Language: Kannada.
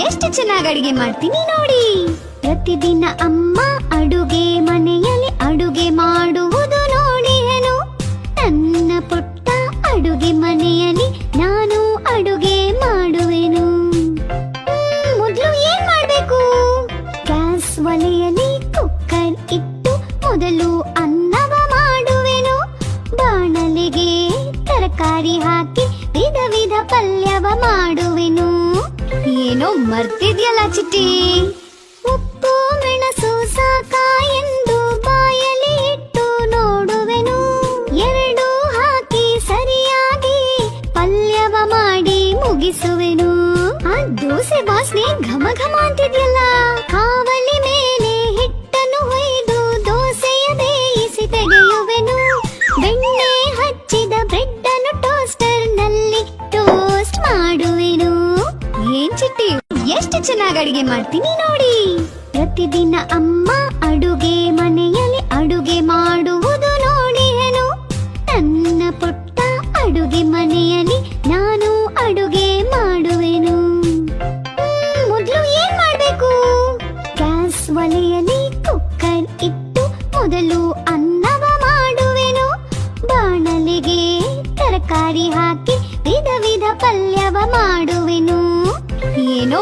ಎಷ್ಟು ಚೆನ್ನಾಗಿ ಅಡಿಗೆ ಮಾಡ್ತೀನಿ ನೋಡಿ. ಪ್ರತಿದಿನ ಅಮ್ಮ ಅಡುಗೆ ಮನೆಯಲ್ಲಿ ಅಡುಗೆ ಮಾಡುವುದು ನೋಡಿಯೇನು. ನನ್ನ ಪುಟ್ಟ ಅಡುಗೆ ಮನೆಯಲ್ಲಿ ನಾನು ಅಡುಗೆ ಮಾಡುವೆನು. ಮೊದಲು ಏನ್ ಮಾಡ್ಬೇಕು? ಗ್ಯಾಸ್ ಒಲೆಯಲ್ಲಿ ಕುಕ್ಕರ್ ಇಟ್ಟು ಮೊದಲು ಅನ್ನವ ಮಾಡುವೆನು. ಬಾಣಲೆಗೆ ತರಕಾರಿ ಹಾಕಿ ವಿಧ ವಿಧ ಪಲ್ಯವ ಮಾಡುವೆನು. ಏನೋ ಮರ್ತಿದ್ಯಲ್ಲ ಚಿಟ್ಟಿ. ಉಪ್ಪು ಮೆಣಸು ಸಾಕ ಎಂದು ಬಾಯಲ್ಲಿ ಇಟ್ಟು ನೋಡುವೆನು. ಎರಡು ಹಾಕಿ ಸರಿಯಾಗಿ ಪಲ್ಯವ ಮಾಡಿ ಮುಗಿಸುವೆನು. ಆ ದೋಸೆ ವಾಸನೆ ಘಮ ಘಮ ಅಂತಿದ್ಯಲ್ಲ. ಕಾವಲಿ ಮೇಲೆ ಹಿಟ್ಟನ್ನು ಹೊಯ್ದು ದೋಸೆಯ ಬೇಯಿಸಿ ತೆಗೆಯುವೆನು. ಬೆಣ್ಣೆ ಹಚ್ಚಿದ ಬ್ರೆಡ್ ಅನ್ನು ಟೋಸ್ಟರ್ ನಲ್ಲಿ ಟೋಸ್ಟ್ ಮಾಡುವೆನು. ಏನ್ ಚಿಟ್ಟಿ, ಎಷ್ಟು ಚೆನ್ನಾಗಿ ಅಡಿಗೆ ಮಾಡ್ತೀನಿ ನೋಡಿ. ಪ್ರತಿದಿನ ಅಮ್ಮ ಅಡುಗೆ ಮನೆಯಲ್ಲಿ ಅಡುಗೆ ಮಾಡುವುದು ನೋಡಿಯೇನು. ನನ್ನ ಪುಟ್ಟ ಅಡುಗೆ ಮನೆಯಲ್ಲಿ ನಾನು ಅಡುಗೆ ಮಾಡುವೆನು. ಮೊದಲು ಏನ್ ಮಾಡ್ಬೇಕು? ಗ್ಯಾಸ್ ಒಲೆಯಲ್ಲಿ ಕುಕ್ಕರ್ ಇಟ್ಟು ಮೊದಲು ಅನ್ನವ ಮಾಡುವೆನು. ಬಾಣಲೆಗೆ ತರಕಾರಿ ಹಾಕಿ ವಿಧ ವಿಧ ಪಲ್ಯವ ಮಾಡುವೆನು. ಏನೋ